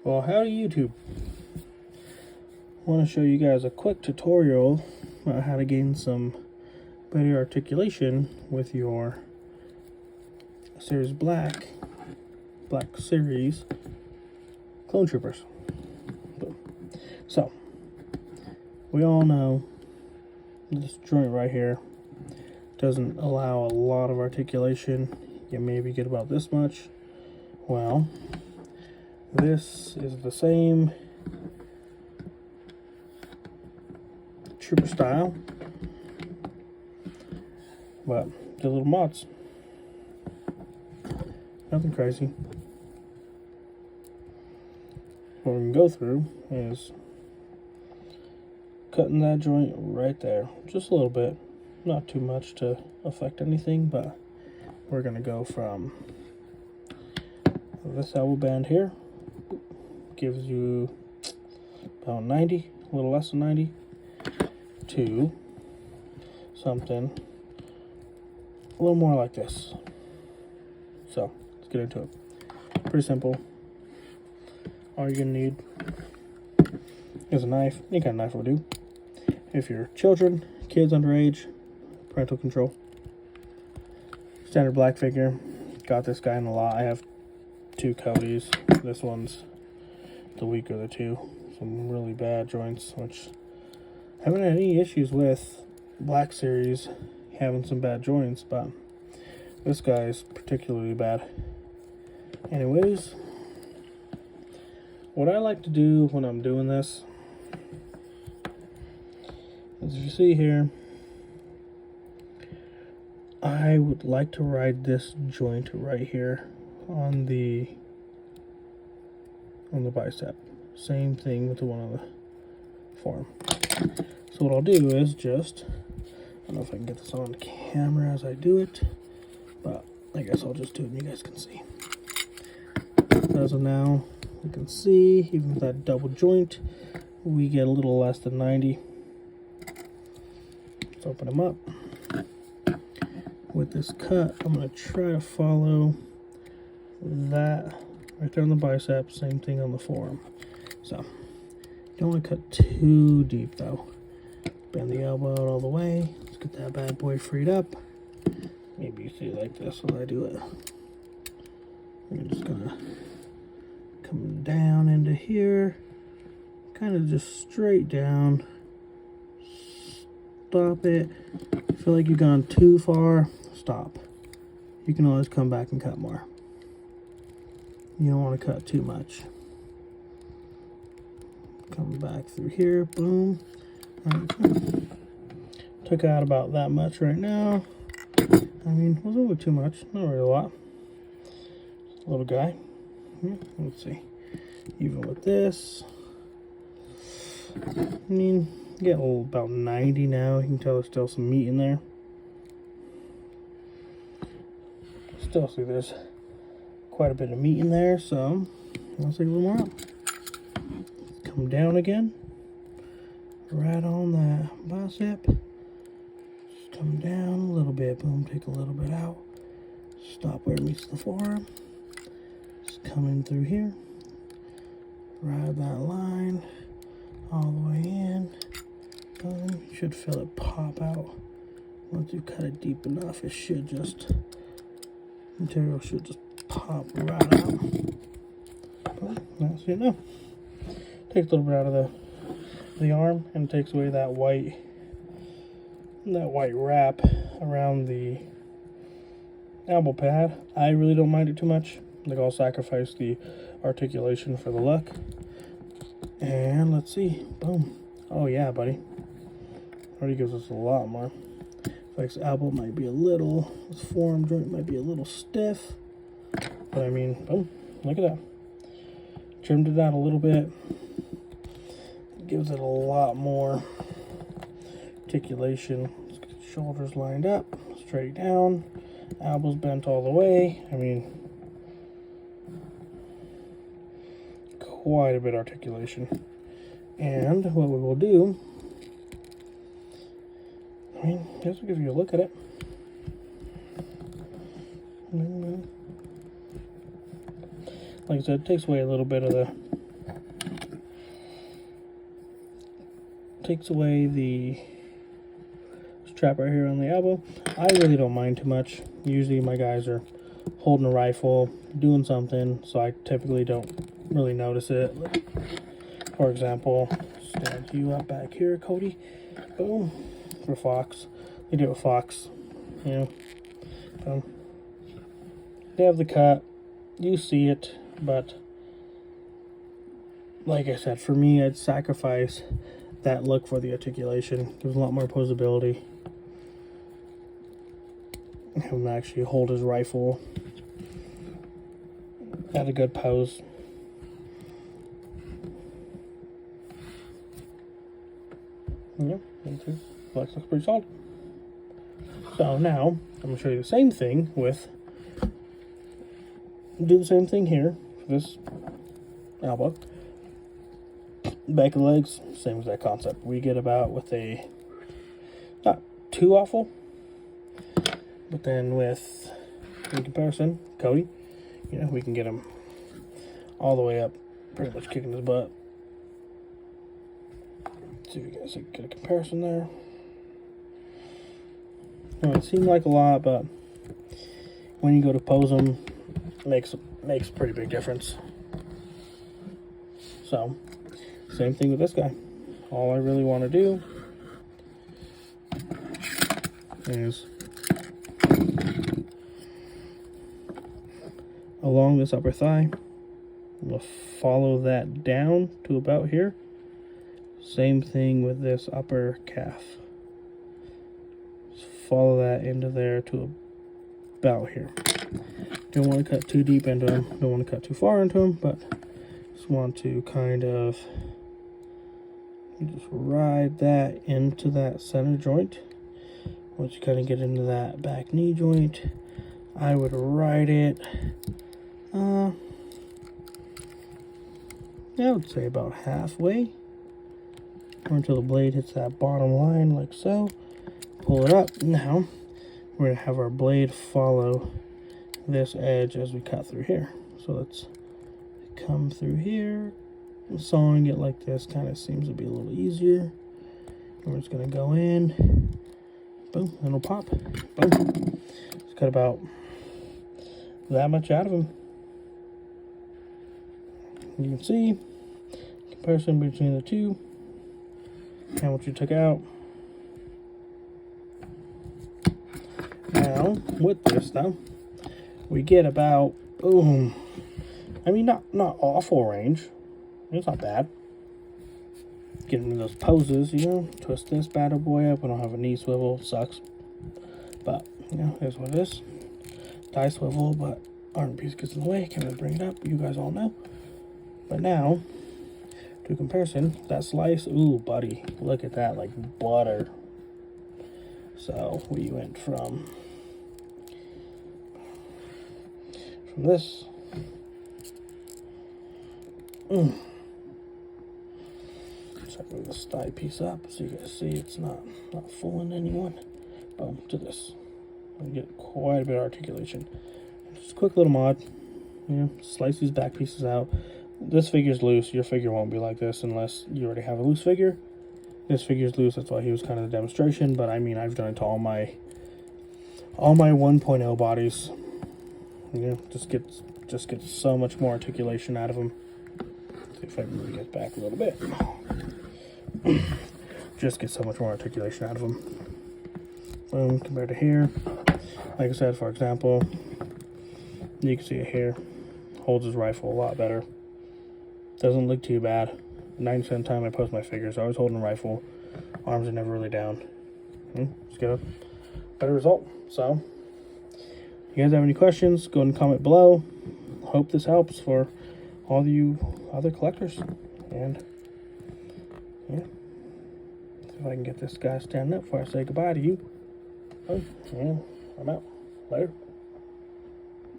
Well, howdy YouTube. I want to show you guys a quick tutorial about how to gain some better articulation with your Series Black Series clone troopers. So, we all know this joint right here doesn't allow a lot of articulation. You maybe get about this much. Well, this is the same trooper style, but the little mods. Nothing crazy. What we can go through is cutting that joint right there, just a little bit, not too much to affect anything, but we're gonna go from this elbow band here, gives you about 90, a little less than 90, to something a little more like this. So let's get into it. Pretty simple. All you're gonna need is a knife. Any kind of knife will do. If you're children, kids underage, parental control. Standard black figure. Got this guy in a lot. I have two Codys. This one's the weaker of the two. Some really bad joints, which I haven't had any issues with Black Series having some bad joints, but this guy's particularly bad. Anyways, what I like to do when I'm doing this is, if you see here, I would like to ride this joint right here on the bicep. Same thing with the one on the forearm. So what I'll do is just, I don't know if I can get this on camera as I do it, but I guess I'll just do it and you guys can see. As of now, you can see, even with that double joint, we get a little less than 90. Let's open them up. With this cut, I'm going to try to follow that right there on the bicep, same thing on the forearm. So, don't want to cut too deep though. Bend the elbow out all the way. Let's get that bad boy freed up. Maybe you see it like this when I do it. I'm just going to come down into here, kind of just straight down. Stop it. Feel like you've gone too far, stop. You can always come back and cut more. You don't want to cut too much. Come back through here, boom. Right. Took out about that much right now. I mean, it wasn't really too much, not really a lot. Little guy. Let's see. Even with this, I mean, get about 90 now. You can tell there's still some meat in there. Still see there's quite a bit of meat in there, so let's take a little more out. Come down again, right on that bicep. Just come down a little bit, boom, take a little bit out. Stop where it meets the forearm. Just come in through here. Ride that line all the way in. Boom, you should feel it pop out. Once you cut it deep enough, it should just, material should just pop right out. Boom, that's it now. Takes a little bit out of the arm and takes away that white wrap around the elbow pad. I really don't mind it too much. Like, I'll sacrifice the articulation for the look. And let's see, boom. Oh yeah, buddy. Already gives us a lot more. Like, this elbow might be a little, this forearm joint might be a little stiff, but I mean, boom, look at that. Trimmed it out a little bit. Gives it a lot more articulation. Let's get the shoulders lined up, straight down, elbows bent all the way. I mean, quite a bit of articulation. And what we will do, I mean, just to give you a look at it. Like I said, it takes away a little bit of takes away the strap right here on the elbow. I really don't mind too much. Usually my guys are holding a rifle, doing something, so I typically don't really notice it. For example, stand you up back here, Cody. Boom. For Fox. They do it with Fox. You know. They have the cut. You see it, but like I said, for me, I'd sacrifice that look for the articulation. Gives a lot more posability. Have him actually hold his rifle at a good pose. Yeah, flex looks pretty solid. So now I'm going to show you the same thing with. Do the same thing here for this elbow. Back of the legs, same exact concept. We get about with a not too awful, but then with in comparison, Cody, you know, we can get him all the way up, pretty much kicking his butt. See if you guys can get a comparison there. Well, it seemed like a lot, but when you go to pose them, makes a pretty big difference. So, same thing with this guy. All I really want to do is along this upper thigh, we'll follow that down to about here. Same thing with this upper calf. Just follow that into there to about here. Don't want to cut too deep into him. Don't want to cut too far into him, but just want to kind of just ride that into that center joint. Once you kind of get into that back knee joint, I would ride it, I would say about halfway, or until the blade hits that bottom line like so. Pull it up. Now, we're going to have our blade follow this edge as we cut through here. So let's come through here. Sawing it like this kind of seems to be a little easier. And we're just going to go in. Boom. And it'll pop. Boom. Just cut about that much out of him. You can see comparison between the two and what you took out. Now, with this though, we get about, boom, I mean, not awful range. It's not bad. Getting into those poses, you know, twist this bad boy up. We don't have a knee swivel, sucks. But, you know, here's what it is. Die swivel, but arm piece gets in the way. Can't really bring it up. You guys all know. But now, to comparison, that slice, ooh, buddy, look at that, like butter. So we went from this. Check this thigh piece up so you guys see it's not fooling anyone. Boom, to this. We get quite a bit of articulation. Just a quick little mod. You know, slice these back pieces out. This figure's loose. Your figure won't be like this unless you already have a loose figure. This figure's loose, that's why he was kind of the demonstration, but I mean, I've done it to all my 1.0 bodies. You know, just get so much more articulation out of them. See if I can really get back a little bit. Just get so much more articulation out of them. Boom, compared to here. Like I said, for example, you can see it here. Holds his rifle a lot better. Doesn't look too bad. 90% of the time I post my figures, I always holding a rifle. Arms are never really down. Just get a better result. So, if you guys have any questions, go ahead and comment below. Hope this helps for all you other collectors. And, yeah. See if I can get this guy standing up before I say goodbye to you. Oh, yeah, I'm out. Later.